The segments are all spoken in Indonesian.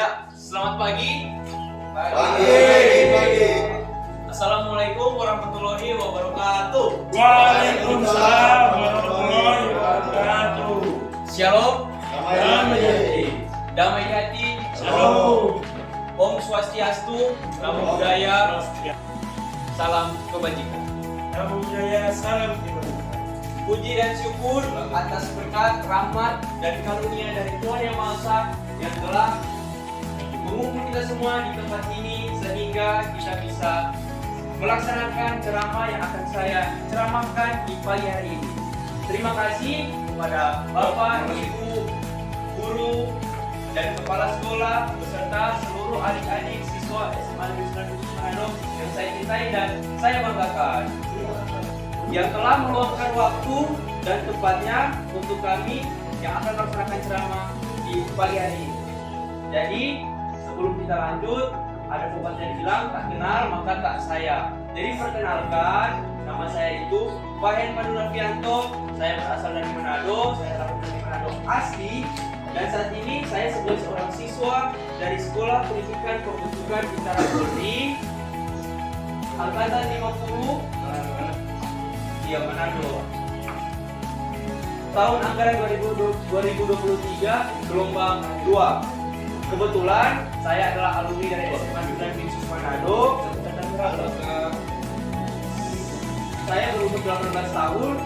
Ya, selamat pagi. Pagi. Assalamualaikum warahmatullahi wabarakatuh. Waalaikumsalam warahmatullahi wabarakatuh. Shalom. Damai di hati. Shalom. Om Swastiastu. Namo Buddhaya. Salam kebajikan. Namo Buddhaya, salam kebajikan. Puji dan syukur atas berkat, rahmat, dan karunia dari Tuhan Yang Maha Esa yang telah mengumpul kita semua di tempat ini sehingga kita bisa melaksanakan ceramah yang akan saya ceramahkan di pagi hari ini. Terima kasih kepada Bapak, Ibu, guru, dan kepala sekolah beserta seluruh adik-adik siswa SMA Negeri 9 Manado yang saya cintai dan saya banggakan, yang telah meluangkan waktu dan tempatnya untuk kami yang akan melaksanakan ceramah di pagi hari ini. Jadi sebelum kita lanjut, ada pepatah yang bilang tak kenal maka tak sayang. Jadi perkenalkan, nama saya itu Wahen Maduravianto. Saya berasal dari Manado, saya lahir dari Manado asli. Dan saat ini saya sebagai seorang siswa dari Sekolah Pendidikan Pembentukan Bintara Polri Angkatan 50 Manado. Tahun anggaran 2023 gelombang 2. Kebetulan saya adalah alumni dari SMA Negeri 9 Manado. Saya berumur 18 tahun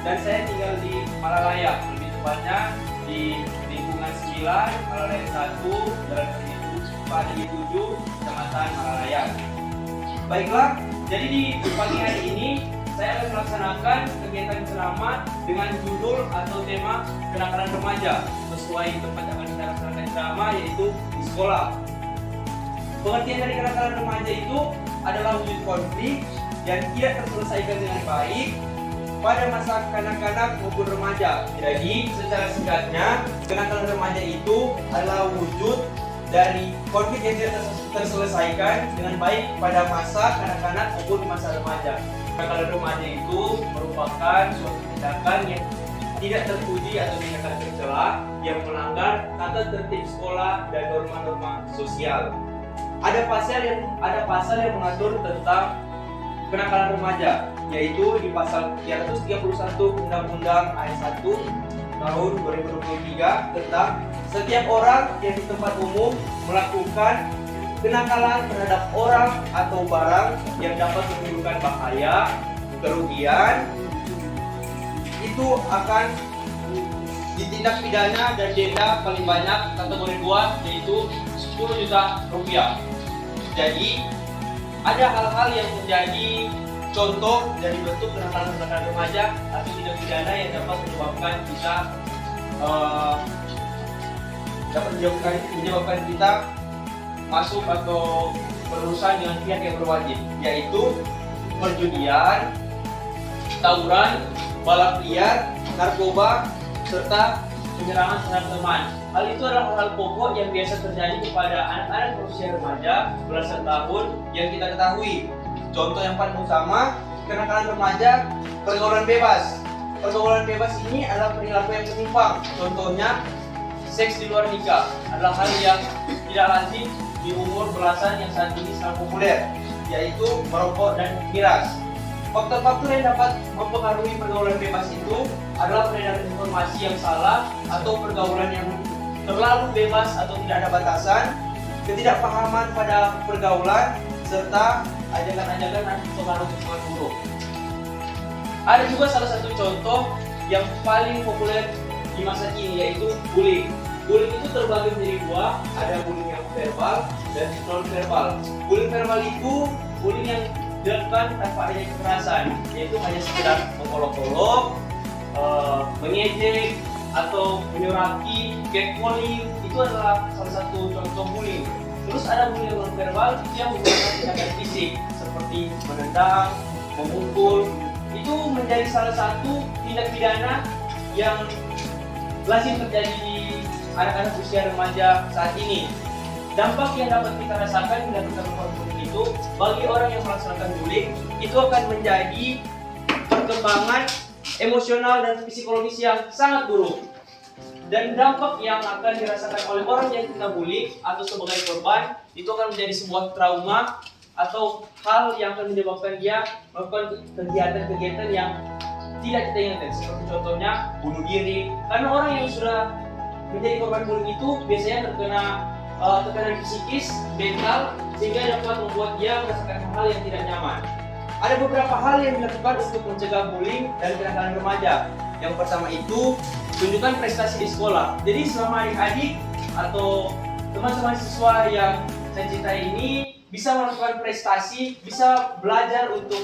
dan saya tinggal di Malalaya, lebih tepatnya di lingkungan 9, Malalaya 1, Jalan Padi 7, Kecamatan Malalaya. Baiklah, jadi di pagi hari ini saya akan melaksanakan kegiatan ceramah dengan judul atau tema kenakalan remaja sesuai tempat yang akan kita laksanakan ceramah, yaitu di sekolah. Pengertian dari kenakalan remaja itu adalah wujud konflik yang tidak terselesaikan dengan baik pada masa kanak-kanak maupun remaja. Jadi secara singkatnya, kenakalan remaja itu adalah wujud dari konflik yang tidak terselesaikan dengan baik pada masa kanak-kanak maupun masa remaja. Kenakalan remaja itu merupakan suatu tindakan yang tidak terpuji atau tindakan tercela yang melanggar tata tertib sekolah dan norma-norma sosial. Ada pasal yang mengatur tentang kenakalan remaja, yaitu di pasal 331 Undang-Undang Ayat 1 tahun 2023 tentang setiap orang yang di tempat umum melakukan kenakalan terhadap orang atau barang yang dapat menimbulkan bahaya, kerugian, itu akan ditindak pidana dan denda paling banyak kategori 2, yaitu 10 juta rupiah. Jadi ada hal-hal yang menjadi contoh dari bentuk kenakalan remaja atau tindak pidana yang dapat menyebabkan kita masuk atau berurusan dengan pihak yang berwajib, yaitu perjudian, tawuran, balap liar, narkoba, serta penyerangan terhadap teman. Hal itu adalah hal pokok yang biasa terjadi kepada anak-anak berusia remaja belasan tahun yang kita ketahui. Contoh yang paling utama, kenakalan remaja, pergaulan bebas. Pergaulan bebas ini adalah perilaku yang menyimpang. Contohnya, seks di luar nikah adalah hal yang tidak lazim di umur belasan yang saat ini sangat populer, yaitu merokok dan miras. Faktor-faktor yang dapat mempengaruhi pergaulan bebas itu adalah peredaran informasi yang salah atau pergaulan yang terlalu bebas atau tidak ada batasan, ketidakpahaman pada pergaulan, serta ajakan-ajakan anti-pengaruh buruk. Ada juga salah satu contoh yang paling populer di masa kini, yaitu bullying. Bullying itu terbagi menjadi dua, ada bullying yang verbal dan non-verbal. Bullying verbal itu bullying yang dilakukan tanpa adanya kekerasan, yaitu hanya sekedar mengolok-olok, mengejek, atau menyurati, catcalling. Itu adalah salah satu contoh bullying. Terus ada bullying non-verbal yang menggunakan tindakan fisik seperti menendang, memukul. Itu menjadi salah satu tindak pidana yang lazim terjadi di anak-anak usia remaja saat ini. Dampak yang dapat kita rasakan bila kita melakukan bullying itu, bagi orang yang melaksanakan bullying, itu akan menjadi perkembangan emosional dan psikologis yang sangat buruk. Dan dampak yang akan dirasakan oleh orang yang kita bully atau sebagai korban itu akan menjadi sebuah trauma atau hal yang akan menyebabkan dia melakukan kegiatan-kegiatan yang tidak kita inginkan, seperti contohnya bunuh diri. Karena orang yang sudah menjadi korban bullying itu biasanya terkena tekanan psikis, mental, sehingga dapat membuat dia merasakan hal yang tidak nyaman. Ada beberapa hal yang dilakukan untuk mencegah bullying dan kenakalan remaja. Yang pertama itu, tunjukkan prestasi di sekolah. Jadi selama adik-adik atau teman-teman siswa yang saya cintai ini bisa melakukan prestasi, bisa belajar untuk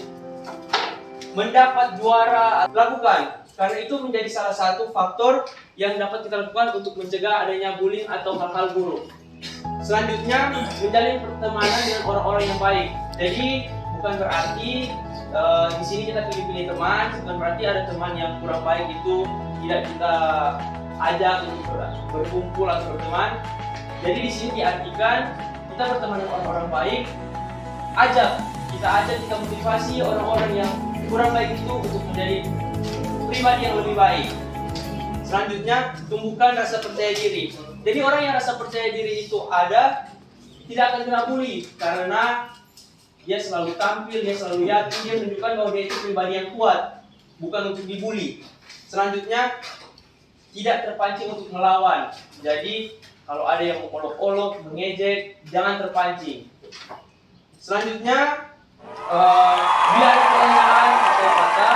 mendapat juara, lakukan. Karena itu menjadi salah satu faktor yang dapat kita lakukan untuk mencegah adanya bullying atau hal-hal buruk. Selanjutnya, menjalin pertemanan dengan orang-orang yang baik. Jadi bukan berarti di sini kita pilih-pilih teman, bukan berarti ada teman yang kurang baik itu tidak kita ajak untuk berkumpul atau berteman. Jadi di sini diartikan kita berteman dengan orang-orang baik, kita motivasi orang-orang yang kurang baik itu untuk menjadi pribadi yang lebih baik. Selanjutnya, tumbuhkan rasa percaya diri. Jadi orang yang rasa percaya diri itu ada, tidak akan kena bully karena dia selalu tampil, dia selalu yakin, dia menunjukkan bahwa dia itu pribadi yang kuat, bukan untuk dibully. Selanjutnya, tidak terpancing untuk melawan. Jadi kalau ada yang mengolok-olok, mengejek, jangan terpancing. Selanjutnya, bila ada pertanyaan atau kata,